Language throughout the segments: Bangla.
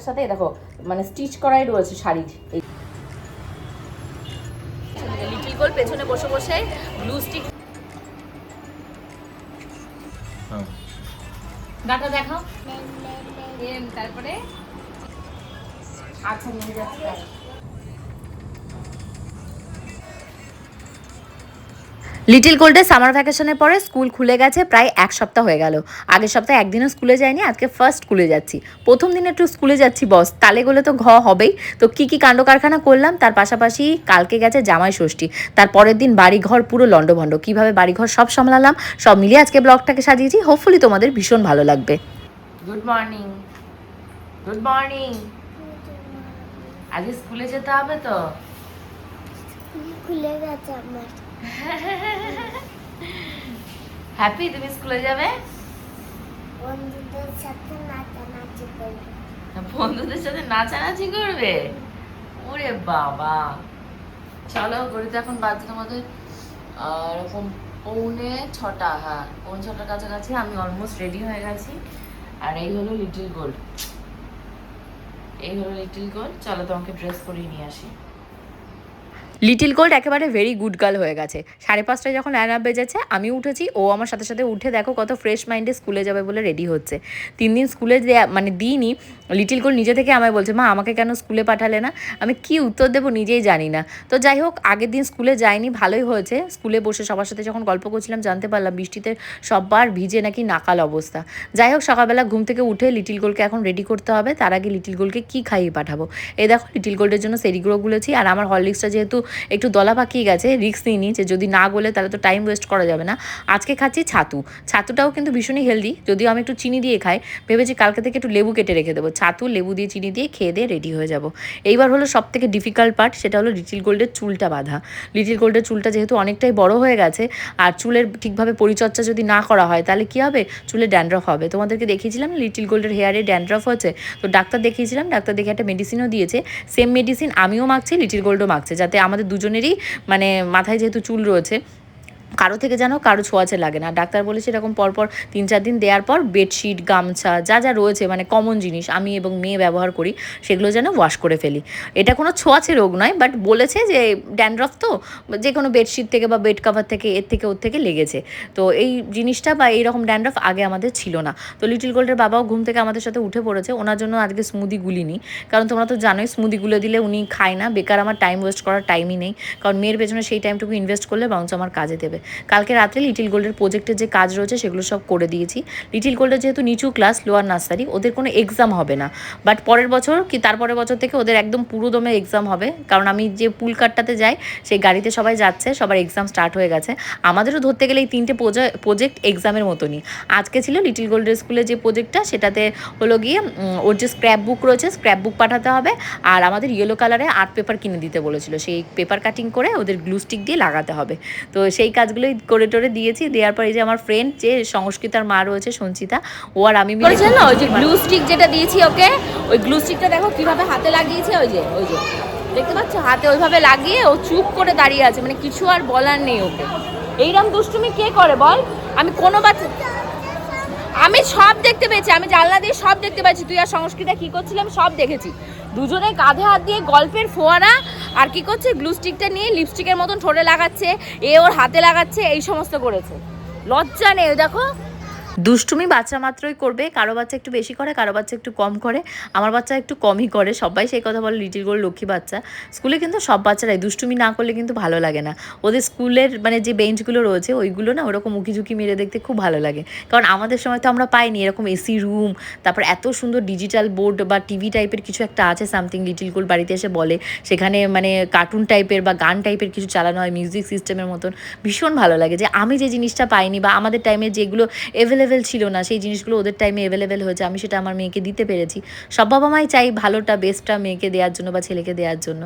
সাথে দেখো মানে স্টিচ করাই রয়েছে শাড়ির। এই লিটিল গোল্ড পেছনে বসে বসে ব্লু স্টিক গাটা দেখাও। তারপরে আচ্ছা নিয়ে যাচ্ছি। লিটিল গোল্ডের সামার ভ্যাকেশনের পরে স্কুল খুলে গেছে প্রায় এক সপ্তাহ হয়ে গেল। আগের সপ্তাহে একদিনও স্কুলে যাইনি, আজকে ফার্স্ট স্কুলে যাচ্ছি। প্রথম দিন একটু স্কুলে যাচ্ছি বস, তালে গেলে তো হবেই। তো কি কি কাণ্ড কারখানা করলাম, তার পাশাপাশি কালকে গেছে জামাই ষষ্ঠী, তার পরের দিন বাড়িঘর পুরো লন্ডভন্ড, কীভাবে বাড়িঘর সব সামলালাম, সব মিলিয়ে আজকে ব্লগটাকে সাজিয়েছি। হোপফুলি তোমাদের ভীষণ ভালো লাগবে। Good morning, good morning. আজকে স্কুলে যেতে হবে তো? খুলে গেছে আমার। হ্যাপি তুমি স্কুলে যাবে? বন্ধুদের সাথে নাচানাচি করবে। বন্ধুদের সাথে নাচানাচি করবে? ওরে বাবা, চলো। ঘড়িতে এখন বাজে তোমাদের এরকম 6:45। হ্যাঁ 6:45 কাছাকাছি। আমি অলমোস্ট রেডি হয়ে গেছি। আর এই হলো লিটিল গোল্ড, এই হলো লিটিল গোল্ড। চলো তোমাকে ড্রেস করিয়ে নিয়ে আসি। লিটিল গোল্ড একেবারে ভেরি গুড গার্ল হয়ে গেছে। 5:30টায় যখন অ্যালার্ম বেজেছে আমি উঠেছি, ও আমার সাথে সাথে উঠে দেখো কত ফ্রেশ মাইন্ডে স্কুলে যাবে বলে রেডি হচ্ছে। 3 দিন স্কুলে মানে দিইনি। লিটিল গোল্ড নিজে থেকে আমায় বলছে, মা আমাকে কেন স্কুলে পাঠালে না? আমি কি উত্তর দেবো নিজেই জানি না। তো যাই হোক, আগের দিন স্কুলে যাইনি, ভালোই হয়েছে। স্কুলে বসে সবার সাথে যখন গল্প করছিলাম জানতে পারলাম বৃষ্টিতে সববার ভিজে নাকি নাকাল অবস্থা। যাই হোক, সকালবেলা ঘুম থেকে উঠে লিটিল গোল্ডকে এখন রেডি করতে হবে। তার আগে লিটিল গোল্ডকে কী খাইয়ে পাঠাবো। এই দেখো লিটিল গোল্ডের জন্য সেরিগুলো গুলেছি। আর আমার হরলিক্সটা যেহেতু একটু দলা পাকিয়ে গেছে, রিস্ক নিইনি যে যদি না গলে তাহলে তো টাইম ওয়েস্ট করা যাবে না। আজকে খাচ্ছি ছাতু। ছাতুটাও কিন্তু ভীষণই হেলদি, যদিও আমি একটু চিনি দিয়ে খাই। ভেবেছি কালকে থেকে একটু লেবু কেটে রেখে দেবো। ছাতু, লেবু দিয়ে চিনি দিয়ে খেয়ে দিয়ে রেডি হয়ে যাব। এইবার হলো সব থেকে ডিফিকাল্ট পার্ট, সেটা হলো লিটিল গোল্ডের চুলটা বাঁধা। লিটিল গোল্ডের চুলটা যেহেতু অনেকটাই বড় হয়ে গেছে, আর চুলের ঠিকভাবে পরিচর্যা যদি না করা হয় তাহলে কী হবে, চুলে ড্যান্ড্রফ হবে। তোমাদেরকে দেখিয়েছিলাম লিটিল গোল্ডের হেয়ারে ড্যান্ড্রফ হচ্ছে, তো ডাক্তার দেখিয়েছিলাম। ডাক্তার দেখে একটা মেডিসিনও দিয়েছে। সেম মেডিসিন আমিও মাখছি, লিটিল গোল্ডও মাখছে, যাতে আমাদের দুজনেরই মানে মাথায় যেহেতু চুল রয়েছে, কারো থেকে যেন কারো ছোঁয়াচে লাগে না। ডাক্তার বলেছে এরকম পরপর 3-4 দিন দেওয়ার পর বেডশিট, গামছা যা যা রয়েছে মানে কমন জিনিস আমি এবং মেয়ে ব্যবহার করি, সেগুলো যেন ওয়াশ করে ফেলি। এটা কোনো ছোঁয়াচে রোগ নয়, বাট বলেছে যে ড্যান্ড্রফ তো যে কোনো বেডশিট থেকে বা বেড কাভার থেকে এর থেকে ওর থেকে লেগেছে। তো এই জিনিসটা বা এইরকম ড্যান্ড্রফ আগে আমাদের ছিল না। তো লিটিল গোল্ডের বাবাও ঘুম থেকে আমাদের সাথে উঠে পড়েছে। ওনার জন্য আজকে স্মুদি গুলিনি, কারণ তোমরা তো জানোই স্মুদি গুলে দিলে উনি খায় না। বেকার আমার টাইম ওয়েস্ট করার টাইমই নেই, কারণ মেয়ের পেছনে সেই টাইমটুকু ইনভেস্ট করলে বরঞ্চ আমার কাজে দেবে। কালকে রাত্রে লিটিল গোল্ডের প্রজেক্টের যে কাজ রয়েছে সেগুলো সব করে দিয়েছি। লিটিল গোল্ডের যেহেতু নিচু ক্লাস, লোয়ার নার্সারি, ওদের কোনো এক্সাম হবে না। বাট পরের বছর কি তারপরের বছর থেকে ওদের একদম পুরো দমে এক্সাম হবে, কারণ আমি যে পুল কাটটাতে যাই সেই গাড়িতে সবাই যাচ্ছে, সবার এক্সাম স্টার্ট হয়ে গেছে। আমাদেরও ধরতে গেলে এই 3টে প্রজেক্ট এক্সামের মতনই। আজকে ছিল লিটিল গোল্ডের স্কুলে যে প্রজেক্টটা, সেটাতে হলো গিয়ে ওর যে স্ক্র্যাপ বুক রয়েছে স্ক্র্যাপ বুক পাঠাতে হবে, আর আমাদের ইয়েলো কালারে আর্ট পেপার কিনে দিতে বলেছিল, সেই পেপার কাটিং করে ওদের গ্লু স্টিক দিয়ে লাগাতে হবে। তো সেই কাজগুলোই করে দিয়েছি। দেওয়ার পর এই যে আমার ফ্রেন্ড যে সংস্কৃতার মা রয়েছে সঞ্চিতা, ও আর আমি মিলে ওই যে গ্লু স্টিক যেটা দিয়েছি ওকে, ওই গ্লু স্টিকটা দেখো কিভাবে হাতে লাগিয়েছে। ওই যে দেখতে পাচ্ছ, হাতে ওইভাবে লাগিয়ে ও চুপ করে দাঁড়িয়ে আছে, মানে কিছু আর বলার নেই ওকে। এইরকম দুষ্টুমি কে করে বল? আমি কোনো বাচ্চা, আমি সব দেখতে পেয়েছি, আমি জানলা দিয়ে সব দেখতে পাচ্ছি। তুই আর সংস্কৃতা কি করছিলাম সব দেখেছি। দুজনে কাঁধে হাত দিয়ে গল্পের ফোয়ারা, আর কি করছে গ্লু স্টিকটা নিয়ে লিপস্টিকের মতন ঠোঁটে লাগাচ্ছে, এ ওর হাতে লাগাচ্ছে, এই সমস্ত করেছে। লজ্জা নেই দেখো। দুষ্টুমি বাচ্চা মাত্রই করবে, কারো বাচ্চা একটু বেশি করে, কারো বাচ্চা একটু কম করে। আমার বাচ্চা একটু কমই করে, সবাই সেই কথা বলে লিটিল গোল্ড লক্ষ্মী বাচ্চা। স্কুলে কিন্তু সব বাচ্চারাই দুষ্টুমি না করলে কিন্তু ভালো লাগে না। ওদের স্কুলের মানে যে বেঞ্চগুলো রয়েছে ওইগুলো না ওরকম উঁকি মেরে দেখতে খুব ভালো লাগে, কারণ আমাদের সময় তো আমরা পাইনি এরকম এসি রুম, তারপর এত সুন্দর ডিজিটাল বোর্ড বা টিভি টাইপের কিছু একটা আছে সামথিং, লিটিল গোল্ড বাড়িতে এসে বলে সেখানে মানে কার্টুন টাইপের বা গান টাইপের কিছু চালানো হয় মিউজিক সিস্টেমের মতন। ভীষণ ভালো লাগে যে আমি যে জিনিসটা পাইনি বা আমাদের টাইমে যেগুলো অ্যাভেলেবেল ছিল না সেই জিনিসগুলো ওদের টাইমে অ্যাভেলেবেল হয়েছে, আমি সেটা আমার মেয়েকে দিতে পেরেছি। সব বাবা মাই চাই ভালোটা বেস্টটা মেয়েকে দেওয়ার জন্য বা ছেলেকে দেওয়ার জন্য।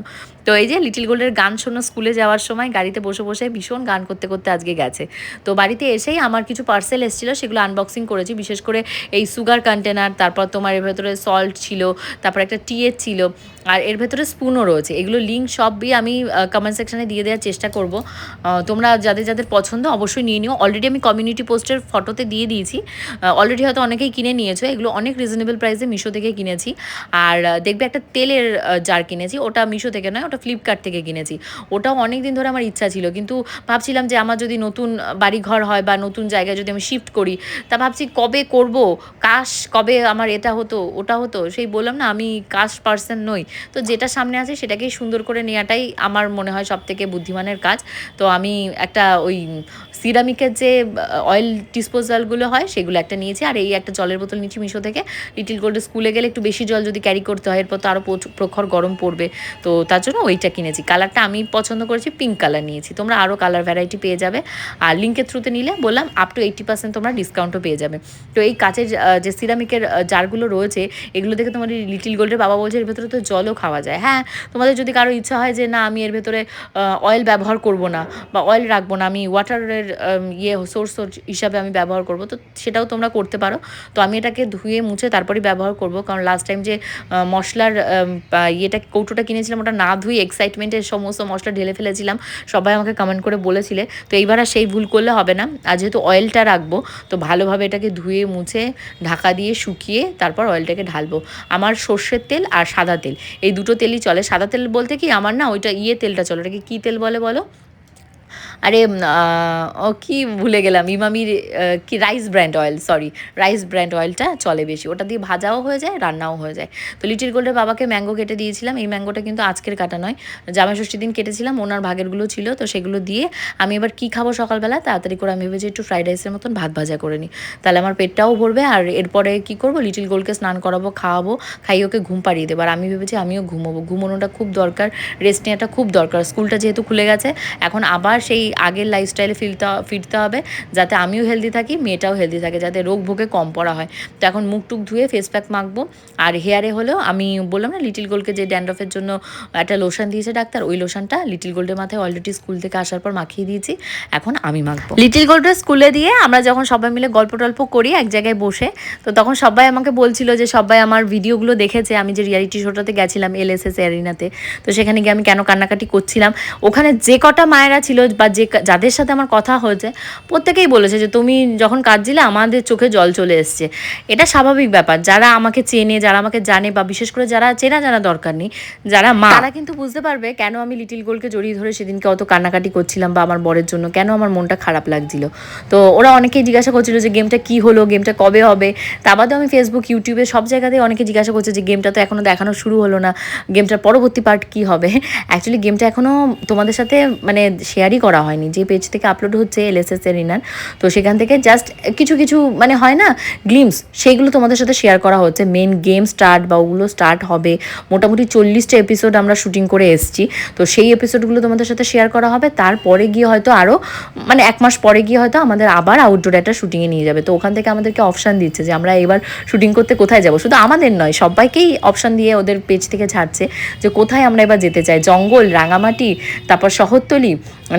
তো এই যে লিটিল গোল্ডের গান শোনো স্কুলে যাওয়ার সময় গাড়িতে বসে বসে ভীষণ গান করতে করতে আজকে গেছে। তো বাড়িতে এসেই আমার কিছু পার্সেল এসেছিলো, সেগুলো আনবক্সিং করেছি। বিশেষ করে এই সুগার কন্টেনার, তারপর তোমার এর ভেতরে সল্ট ছিল, তারপর একটা টিয়ের ছিল, আর এর ভেতরে স্পুনও রয়েছে। এগুলো লিঙ্ক সবই আমি কমেন্ট সেকশানে দিয়ে দেওয়ার চেষ্টা করব। তোমরা যাদের যাদের পছন্দ অবশ্যই নিয়ে নিও। অলরেডি আমি কমিউনিটি পোস্টের ফটোতে দিয়ে দিয়েছি দিয়েছি। অলরেডি হয়তো অনেকেই কিনে নিয়েছো, এগুলো অনেক রিজনেবল প্রাইসে মিশো থেকে কিনেছি। আর দেখবে একটা তেলের জার কিনেছি, ওটা মিশো থেকে নয়, ওটা ফ্লিপকার্ট থেকে কিনেছি। ওটাও অনেক দিন ধরে আমার ইচ্ছা ছিল, কিন্তু ভাবছিলাম যে আমার যদি নতুন বাড়িঘর হয় বা নতুন জায়গায় যদি আমি শিফট করি, তা ভাবছি কবে করব, কবে আমার এটা হতো ওটা হতো। সেই বললাম না, আমি কাশ পার্সন নই। তো যেটা সামনে আছে সেটাকেই সুন্দর করে নেওয়াটাই আমার মনে হয় সবথেকে বুদ্ধিমানের কাজ। তো আমি একটা ওই সিরামিকের যে অয়েল ডিসপোজালগুলো হয় সেগুলো একটা নিয়েছি, আর এই একটা জলের বোতল নিয়েছি মিশো থেকে। লিটিল গোল্ডে স্কুলে গেলে একটু বেশি জল যদি ক্যারি করতে হয়, এরপর তো আরও প্রখর গরম পড়বে, তো তার জন্য ওইটা কিনেছি। কালারটা আমি পছন্দ করেছি, পিঙ্ক কালার নিয়েছি। তোমরা আরও কালার ভ্যারাইটি পেয়ে যাবে, আর লিঙ্কের থ্রুতে নিলে বললাম আপ টু 80% তোমরা ডিসকাউন্টও পেয়ে যাবে। তো এই কাচের যে সিরামিকের জারগুলো রয়েছে, এগুলো দেখে তোমার লিটিল গোল্ডের বাবা বলছে এর ভেতরে তো জলও খাওয়া যায়। হ্যাঁ, তোমাদের যদি কারো ইচ্ছা হয় যে না আমি এর ভেতরে অয়েল ব্যবহার করব না বা অয়েল রাখবো না, আমি ওয়াটারের সোর্স হিসাবে আমি ব্যবহার করব, তো সেটাও তোমরা করতে পারো। তো আমি এটাকে ধুয়ে মুছে তারপরেই ব্যবহার করব, কারণ লাস্ট টাইম যে মশলার কৌটোটা কিনেছিলাম, ওটা না ধুয়ে এক্সাইটমেন্টে সমস্ত মশলা ঢেলে ফেলেছিলাম, সবাই আমাকে কমেন্ট করে বলেছিলে। তো এইবার আর সেই ভুল করলে হবে না। আর যেহেতু অয়েলটা রাখবো, তো ভালোভাবে এটাকে ধুয়ে মুছে ঢাকা দিয়ে শুকিয়ে তারপর অয়েলটাকে ঢালবো। আমার সর্ষের তেল আর সাদা তেল, এই দুটো তেলই চলে। সাদা তেল বলতে কি আমার না ওইটা তেলটা চলে, ওটাকে কী তেল বলে বলো? আরে ও কি ভুলে গেলাম, ইমামির কি rice brand oil, sorry, rice brand অয়েলটা চলে বেশি, ওটা দিয়ে ভাজাও হয়ে যায়, রান্নাও হয়ে যায়। তো লিটিল গোল্ডের বাবাকে ম্যাঙ্গো কেটে দিয়েছিলাম। এই ম্যাঙ্গোটা কিন্তু আজকের কাটা নয়, জামাই ষষ্ঠীর দিন কেটেছিলাম, ওনার ভাগেরগুলো ছিল। তো সেগুলো দিয়ে আমি এবার কী খাবো সকালবেলা, তাড়াতাড়ি করে আমি ভেবেছি একটু ফ্রাইড রাইসের মতন ভাত ভাজা করে নিই, তাহলে আমার পেটটাও ভরবে। আর এরপরে কী করবো, লিটিল গোল্ডকে স্নান করাবো, খাওয়াবো, খাইয়ে ওকে ঘুম পাড়িয়ে দেবো। আর আমি ভেবেছি আমিও ঘুমোবো, ঘুমোনোটা খুব দরকার, রেস্ট নেওয়াটা খুব দরকার। স্কুলটা যেহেতু খুলে গেছে, এখন আবার সেই আগের লাইফস্টাইলে ফিরতে হবে, যাতে আমিও হেলদি থাকি, মেয়েটাও হেলদি থাকে, যাতে রোগ ভোগে কম পড়া হয়। তো এখন মুখ টুক ধুয়ে ফেস প্যাক মাখবো। আর হেয়ারে হলেও আমি বললাম না লিটিল গোল্ডকে যে ড্যান্ড্রফের জন্য একটা লোশন দিয়েছে ডাক্তার, ওই লোশনটা লিটিল গোল্ডের মাথায় অলরেডি স্কুল থেকে আসার পর মাখিয়ে দিয়েছি, এখন আমি মাখবো। লিটিল গোল্ডের স্কুলে দিয়ে আমরা যখন সবাই মিলে গল্প টল্প করি এক জায়গায় বসে, তো তখন সবাই আমাকে বলছিল যে সবাই আমার ভিডিওগুলো দেখেছে, আমি যে রিয়ালিটি শোটাতে গেছিলাম LSS অ্যারিনাতে, তো সেখানে গিয়ে আমি কেন কান্নাকাটি করছিলাম। ওখানে যে কটা মায়েরা ছিল বা যাদের সাথে আমার কথা হয়েছে, প্রত্যেকেই বলেছে যে তুমি যখন কাঁদছিলে আমাদের চোখে জল চলে এসছে। এটা স্বাভাবিক ব্যাপার, যারা আমাকে চেনে, যারা আমাকে জানে, বা বিশেষ করে যারা চেনা জানা দরকার নেই, যারা মা, তারা কিন্তু বুঝতে পারবে কেন আমি লিটিল গোল্ডকে জড়িয়ে ধরে সেদিনকে অত কান্নাকাটি করছিলাম, বা আমার বরের জন্য কেন আমার মনটা খারাপ লাগছিল। তো ওরা অনেকেই জিজ্ঞাসা করছিল যে গেমটা কি হলো, গেমটা কবে হবে। তা বাদেও আমি ফেসবুক, ইউটিউবে সব জায়গাতেই অনেকে জিজ্ঞাসা করছে যে গেমটা তো এখনও দেখানো শুরু হলো না, গেমটার পরবর্তী পার্ট কী হবে। অ্যাকচুয়ালি গেমটা এখনও তোমাদের সাথে মানে শেয়ারই করা হয়নি, যে পেজ থেকে আপলোড হচ্ছে LSS এরিনার, তো সেখান থেকে জাস্ট কিছু কিছু মানে হয় না গ্লিমস, সেইগুলো তোমাদের সাথে শেয়ার করা হচ্ছে। মেন গেম স্টার্ট বা ওগুলো স্টার্ট হবে, মোটামুটি 40টা এপিসোড আমরা শুটিং করে এসেছি, তো সেই এপিসোডগুলো তোমাদের সাথে শেয়ার করা হবে। তারপরে গিয়ে হয়তো আরও মানে 1 মাস পরে গিয়ে হয়তো আমাদের আবার আউটডোর একটা শুটিংয়ে নিয়ে যাবে। তো ওখান থেকে আমাদেরকে অপশান দিচ্ছে যে আমরা এবার শুটিং করতে কোথায় যাব, শুধু আমাদের নয় সবাইকেই অপশান দিয়ে ওদের পেজ থেকে ছাড়ছে যে কোথায় আমরা এবার যেতে চাই, জঙ্গল, রাঙামাটি, তারপর শহরতলি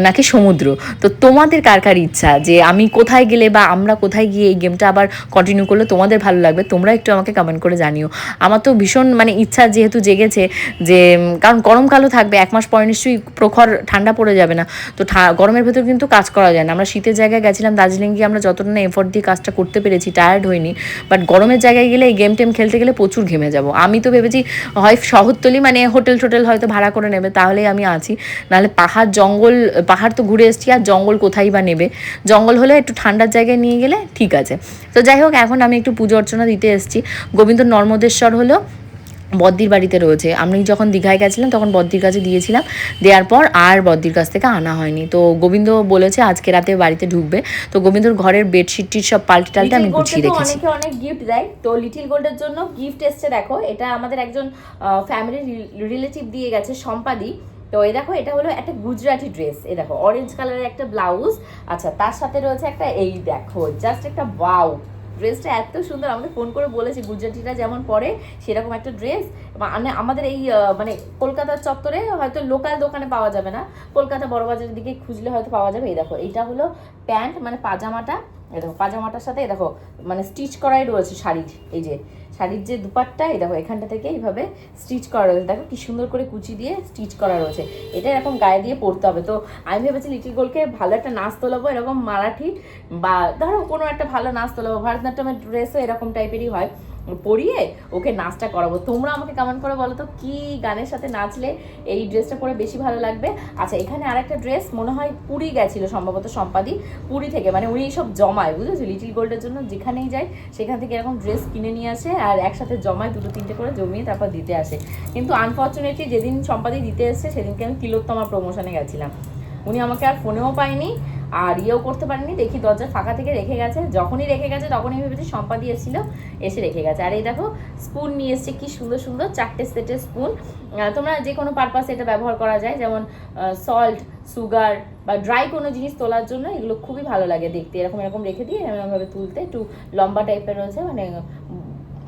নাকি সমুদ্র। তো তোমাদের কার কার ইচ্ছা যে আমি কোথায় গেলে বা আমরা কোথায় গিয়ে এই গেমটা আবার কন্টিনিউ করলে তোমাদের ভালো লাগবে, তোমরা একটু আমাকে কমেন্ট করে জানিও। আমার তো ভীষণ মানে ইচ্ছা যেহেতু জেগেছে, যে কারণ গরমকালও থাকবে, 1 মাস পরে নিশ্চয়ই প্রখর ঠান্ডা পড়ে যাবে না, তো গরমের ভেতর কিন্তু কাজ করা যায় না। আমরা শীতের জায়গায় গেছিলাম দার্জিলিং গিয়ে, আমরা যতটা না এফোর্ট দিয়ে কাজটা করতে পেরেছি, টায়ার্ড হইনি, বাট গরমের জায়গায় গেলে এই গেম টেম খেলতে গেলে প্রচুর ঘেমে যাব। আমি তো ভেবেছি হয় শহরতলি মানে হোটেল টোটেল হয়তো ভাড়া করে নেবে, তাহলেই আমি আছি, নাহলে পাহাড় জঙ্গল, পাহাড় তো ঘুরে এসেছি, আর জঙ্গল কোথায় বা নেবে, জঙ্গল হলে একটু ঠান্ডার জায়গায় নিয়ে গেলে ঠিক আছে। তো যাই হোক, এখন আমি একটু পুজো অর্চনা দিতে এসেছি। গোবিন্দ নর্মদেশ্বর হলো বদ্দির বাড়িতে রয়েছে, আমি যখন দীঘায় গেছিলাম তখন বদ্দির কাছে দিয়েছিলাম, দেওয়ার পর আর বদ্দির কাছ থেকে আনা হয়নি। তো গোবিন্দ বলেছে আজকে রাতে বাড়িতে ঢুকবে, তো গোবিন্দর ঘরের বেডশিট টিট সব পাল্টে টাল্টে আমি গুছিয়ে রেখেছি। অনেকে অনেক গিফট দেয়, তো লিটিল গোল্ডের জন্য গিফট এসছে, দেখো এটা আমাদের একজন ফ্যামিলি রিলেটিভ দিয়ে গেছে, সম্পাদি। তো এই দেখো, এটা হলো একটা গুজরাটি ড্রেস, এই দেখো অরেঞ্জ কালারের একটা ব্লাউজ, আচ্ছা তার সাথে রয়েছে একটা, এই দেখো জাস্ট একটা ওয়াও, ড্রেসটা এত সুন্দর। আমাকে ফোন করে বলেছে গুজরাটিরা যেমন পরে সেরকম একটা ড্রেস, মানে আমাদের এই মানে কলকাতার চত্বরে হয়তো লোকাল দোকানে পাওয়া যাবে না, কলকাতা বড়বাজারের দিকে খুঁজলে হয়তো পাওয়া যাবে। এই দেখো, এইটা হলো প্যান্ট মানে পাজামাটা, এই দেখো পাজামাটার সাথে এই দেখো মানে স্টিচ করাই রয়েছে শাড়ির, এই যে শাড়ির যে দুপাট্টা এই দেখো এখানটা থেকে এইভাবে স্টিচ করা রয়েছে, দেখো কি সুন্দর করে কুচি দিয়ে স্টিচ করা রয়েছে। এটা এরকম গায়ে দিয়ে পরতে হবে। তো আমি ভেবেছি লিটিল গোলকে ভালো একটা নাচ তোলাবো, এরকম মারাঠি বা ধরো কোনো একটা ভালো নাচ তোলাবো, ভারতনাট্যমের ড্রেসও এরকম টাইপেরই হয়, পরিয়ে ওকে নাচটা করাবো। তোমরা আমাকে কমেন্ট করে বলো তো কি গানের সাথে নাচলে এই ড্রেসটা পরে বেশি ভালো লাগবে। আচ্ছা এখানে আরেকটা ড্রেস মনে হয় পুরী গেছিল সম্ভবত সম্পাদি, পুরী থেকে, মানে উনি সব জমায় বুঝেছো লিটিল গোল্ডের জন্য, যেখানেই যায় সেখান থেকে এরকম ড্রেস কিনে নিয়ে আসে আর একসাথে জমায় 2-3টে করে জমিয়ে তারপর দিতে আসে। কিন্তু আনফর্চুনেটলি যেদিন সম্পাদি দিতে এসছে সেদিনকে আমি তিলোত্তমা প্রমোশনে গেছিলাম, উনি আমাকে আর ফোনেও পাইনি আর ইয়েও করতে পারেনি, দেখি দরজার ফাঁকা থেকে রেখে গেছে, যখনই রেখে গেছে তখনই ভেবেছি সম্পাদি এসেছিল এসে রেখে গেছে। আর এই দেখো স্পুন নিয়ে এসছে, কি সুন্দর সুন্দর 4টে সেটের স্পুন। তোমরা যে কোনো পারপাসে এটা ব্যবহার করা যায়, যেমন সল্ট, সুগার বা ড্রাই কোনো জিনিস তোলার জন্য এগুলো খুবই ভালো লাগে দেখতে। এরকম এরকম রেখে দিয়ে এরকমভাবে তুলতে একটু লম্বা টাইপের রয়েছে,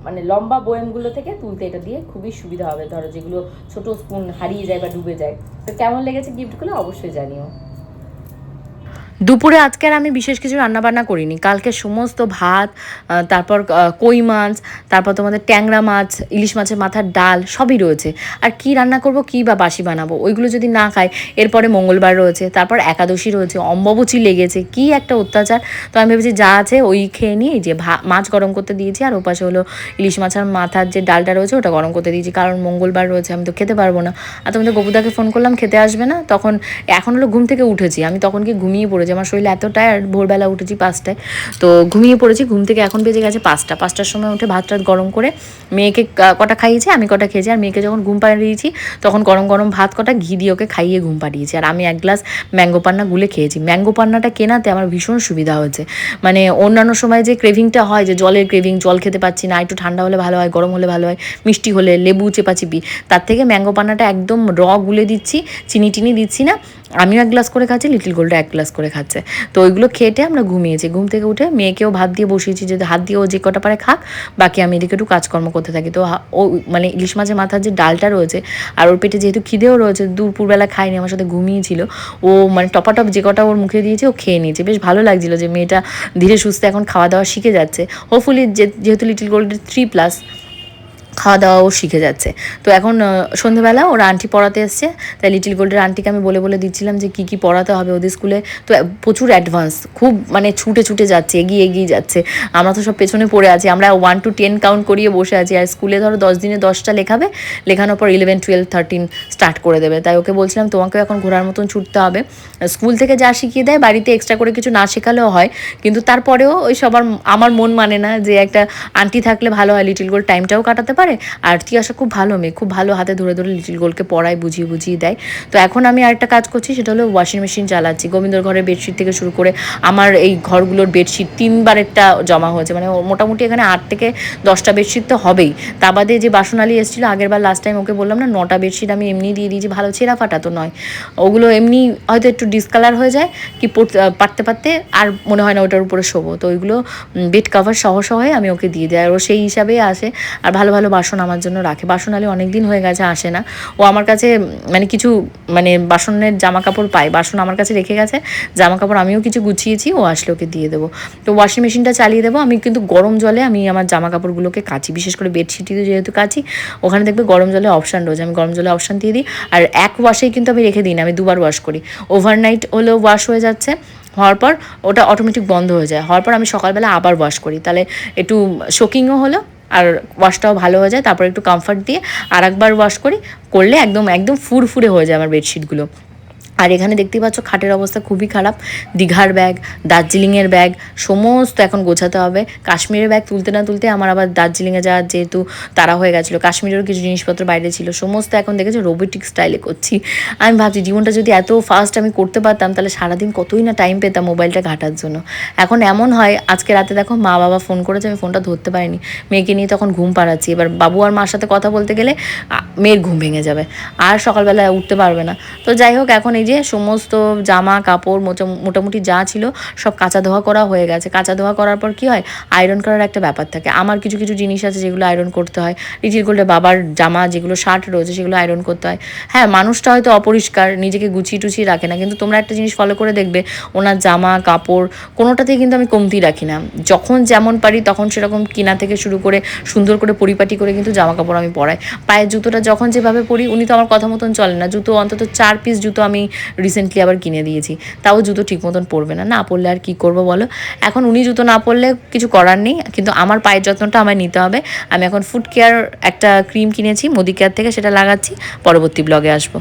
মানে লম্বা বয়েমগুলো থেকে তুলতে এটা দিয়ে খুবই সুবিধা হবে, ধরো যেগুলো ছোট স্পুন হারিয়ে যায় বা ডুবে যায়। তো কেমন লেগেছে গিফটগুলো অবশ্যই জানিও। দুপুরে আজকে আর আমি বিশেষ কিছু রান্নাবান্না করিনি, কালকে সমস্ত ভাত, তারপর কই মাছ, তারপর তোমাদের ট্যাংরা মাছ, ইলিশ মাছের মাথার ডাল সবই রয়েছে। আর কি রান্না করব, কি বা বাসি বানাবো, ওইগুলো যদি না খাই, এরপরে মঙ্গলবার রয়েছে, তারপর একাদশী রয়েছে, অম্বুবাচী লেগেছে, কি একটা অত্যাচার। তো আমি ভেবেছি যা আছে ওই খেয়ে নিয়ে যে মাছ গরম করতে দিয়েছি, আর ওপাশে হলো ইলিশ মাছের মাথার যে ডালটা রয়েছে ওটা গরম করতে দিয়েছি, কারণ মঙ্গলবার রয়েছে, আমি তো খেতে পারবো না। আর তোমাদের গপুদাকে ফোন করলাম খেতে আসবে না, তখন এখন হলো ঘুম থেকে উঠেছি, আমি তখন কি ঘুমিয়ে পড়েছি, আমার শরীর এত টায়ার্ড, ভোরবেলা উঠেছি 5টায়, তো ঘুমিয়ে পড়েছি। ঘুম থেকে এখন বেজে গেছে 5টার সময় উঠে ভাত টাত গরম করে মেয়েকে কটা খাইয়েছি, আমি কটা খেয়েছি, আর মেয়েকে যখন ঘুম পাড়িয়েছি তখন গরম গরম ভাত কটা ঘি দিয়ে ওকে খাইয়ে ঘুম পাড়িয়েছি, আর আমি 1 গ্লাস ম্যাঙ্গো পান্না গুলে খেয়েছি। ম্যাঙ্গো পান্নাটা কেনাতে আমার ভীষণ সুবিধা হয়েছে, মানে অন্যান্য সময় যে ক্রেভিংটা হয়, যে জলের ক্রেভিং, জল খেতে পাচ্ছি না, একটু ঠান্ডা হলে ভালো হয়, গরম হলে ভালো হয়, মিষ্টি হলে লেবু চেপাচিপি, তার থেকে ম্যাঙ্গো পান্নাটা একদম গুলে দিচ্ছি, চিনি টিনি দিচ্ছি না, আমিও 1 গ্লাস করে খাচ্ছি, লিটিল গোল্ডও 1 গ্লাস করে খাচ্ছে। তো ওইগুলো খেটে আমরা ঘুমিয়েছি, ঘুম থেকে উঠে মেয়েকেও ভাত দিয়ে বসিয়েছি, যদি হাত দিয়ে ও যে কটা পারে খাক, বাকি আমি এদিকে একটু কাজকর্ম করতে থাকি। তো ও মানে ইলিশ মাছের মাথার যে ডালটা রয়েছে আর ওর পেটে যেহেতু খিদেও রয়েছে, দুপুরবেলা খায়নি, আমার সাথে ঘুমিয়েছিল, ও মানে টপাটপ যে কটা ওর মুখে দিয়েছে ও খেয়ে নিয়েছে। বেশ ভালো লাগছিল যে মেয়েটা ধীরে সুস্থে এখন খাওয়া দাওয়া শিখে যাচ্ছে, হোপফুলি যেহেতু লিটিল গোল্ডের 3+, খাওয়া দাওয়াও শিখে যাচ্ছে। তো এখন সন্ধ্যেবেলা ওর আন্টি পড়াতে এসছে, তাই লিটিল গোল্ডের আন্টিকে আমি বলে বলে দিচ্ছিলাম যে কী কী পড়াতে হবে ওদের স্কুলে। তো প্রচুর অ্যাডভান্স, খুব মানে ছুটে ছুটে যাচ্ছে, এগিয়ে এগিয়ে যাচ্ছে, আমরা তো সব পেছনে পড়ে আছি, আমরা 1 to 10 কাউন্ট করিয়ে বসে আছি। আর স্কুলে ধরো 10 দিনে 10টা লেখাবে, লেখানোর পর 11, 12, 13 স্টার্ট করে দেবে। তাই ওকে বলছিলাম তোমাকেও এখন ঘোরার মতন ছুটতে হবে, স্কুল থেকে যা শিখিয়ে দেয় বাড়িতে এক্সট্রা করে কিছু না শেখালেও হয়, কিন্তু তারপরেও ওই সবার আমার মন মানে না যে একটা আন্টি থাকলে ভালো হয়, লিটিল গোল্ড টাইমটাও কাটাতে পারে। আর তিয়াশা খুব ভালো মেয়ে, খুব ভালো হাতে ধরে ধরে লিটিল গোল্ডকে পড়ায়, বুঝিয়ে বুঝিয়ে দেয়। তো এখন আমি আরেকটা কাজ করছি, সেটা হলো ওয়াশিং মেশিন চালাচ্ছি। গোবিন্দর ঘরের বেডশিট থেকে শুরু করে আমার এই ঘরগুলোর বেডশিট 3বারেরটা জমা হয়েছে, মানে মোটামুটি এখানে 8 থেকে 10টা বেডশিট তো হবেই। তা বাদে যে বাসনালি এসেছিলো আগের বার, লাস্ট টাইম ওকে বললাম না 9টা বেডশিট আমি এমনি দিয়ে দিয়েছি, ভালো ছেঁড়া ফাটা তো নয়, ওগুলো এমনি হয়তো একটু ডিসকালার হয়ে যায় কি পারতে পারতে আর মনে হয় না ওটার উপরে শোবো, তো ওইগুলো বেড কাভার সহ সহই আমি ওকে দিয়ে দেয়, আর ও সেই হিসাবেই আসে। আর ভালো ভালো বাসন আমার জন্য রাখে, বাসন আলে অনেক দিন হয়ে গেছে আসে না, ও আমার কাছে মানে কিছু মানে বাসনের জামা কাপড় পায়, বাসন আমার কাছে রেখে গেছে, জামা কাপড় আমিও কিছু গুছিয়েছি, ও আসলে ওকে দিয়ে দেবো। তো ওয়াশিং মেশিনটা চালিয়ে দেবো আমি, কিন্তু গরম জলে আমি আমার জামা কাপড়গুলোকে কাচি, বিশেষ করে বেডশিটই যেহেতু কাচি, ওখানে দেখবে গরম জলে অপশান রয়েছে, আমি গরম জলে অপশান দিয়ে দিই। আর এক ওয়াশেই কিন্তু আমি রেখে দিই না, আমি 2বার ওয়াশ করি, ওভারনাইট হলেও ওয়াশ হয়ে যাচ্ছে, হওয়ার পর ওটা অটোমেটিক বন্ধ হয়ে যায়, হওয়ার পর আমি সকালবেলা আবার ওয়াশ করি, তাহলে একটু শোকিংও হলো আর ওয়াশটাও ভালো হয়ে যায়। তারপর একটু কমফর্ট দিয়ে আর একবার ওয়াশ করলে একদম একদম ফুরফুরে হয়ে যায় আমার বেডশিটগুলো। আর এখানে দেখতেই পাচ্ছ খাটের অবস্থা খুবই খারাপ, দীঘার ব্যাগ, দার্জিলিংয়ের ব্যাগ সমস্ত এখন গোছাতে হবে। কাশ্মীরের ব্যাগ তুলতে না তুলতে আমার আবার দার্জিলিংয়ে যাওয়ার যেহেতু তাড়া হয়ে গেছিলো, কাশ্মীরেরও কিছু জিনিসপত্র বাইরে ছিল, সমস্ত এখন দেখেছো রোবোটিক স্টাইলে করছি। আমি ভাবছি জীবনটা যদি এত ফাস্ট আমি করতে পারতাম, তাহলে সারাদিন কতই না টাইম পেতাম মোবাইলটা ঘাটার জন্য। এখন এমন হয়, আজকে রাতে দেখো মা বাবা ফোন করেছে, আমি ফোনটা ধরতে পারিনি, মেয়েকে নিয়ে তখন ঘুম পাড়াচ্ছি, এবার বাবু আর মার সাথে কথা বলতে গেলে মেয়ের ঘুম ভেঙে যাবে, আর সকালবেলা উঠতে পারবে না। তো যাই হোক, এখন এই যে সমস্ত জামা কাপড় মোটামুটি যা ছিল সব কাঁচা ধোয়া করা হয়ে গেছে। কাঁচা ধোয়া করার পর কি হয়, আয়রন করার একটা ব্যাপার থাকে। আমার কিছু কিছু জিনিস আছে যেগুলো আয়রন করতে হয়, লিটিল গোল্ডে বাবার জামা যেগুলো শার্ট রয়েছে সেগুলো আয়রন করতে হয়। হ্যাঁ, মানুষটা হয়তো অপরিষ্কার, নিজেকে গুছিয়ে টুছিয়ে রাখে না, কিন্তু তোমরা একটা জিনিস ফলো করে দেখবে, ওনার জামা কাপড় কোনোটাতেই কিন্তু আমি কমতি রাখি না। যখন যেমন পারি তখন সেরকম কিনা থেকে শুরু করে সুন্দর করে পরিপাটি করে কিন্তু জামা কাপড় আমি পরাই। পায়ের জুতোটা যখন যেভাবে পরি, উনি তো আমার কথা মতন চলে না, জুতো অন্তত 4 পিস জুতো আমি রিসেন্টলি আবার কিনে দিয়েছি, তাও জুতো ঠিক মতন পরবে না। না পরলে আর কি করবো বলো। এখন উনি জুতো না পরলে কিছু করার নেই, কিন্তু আমার পায়ের যত্নটা আমায় নিতে হবে। আমি এখন ফুট কেয়ার একটা ক্রিম কিনেছি মুদি কেয়ার থেকে, সেটা লাগাচ্ছি। পরবর্তী ব্লগে আসবো।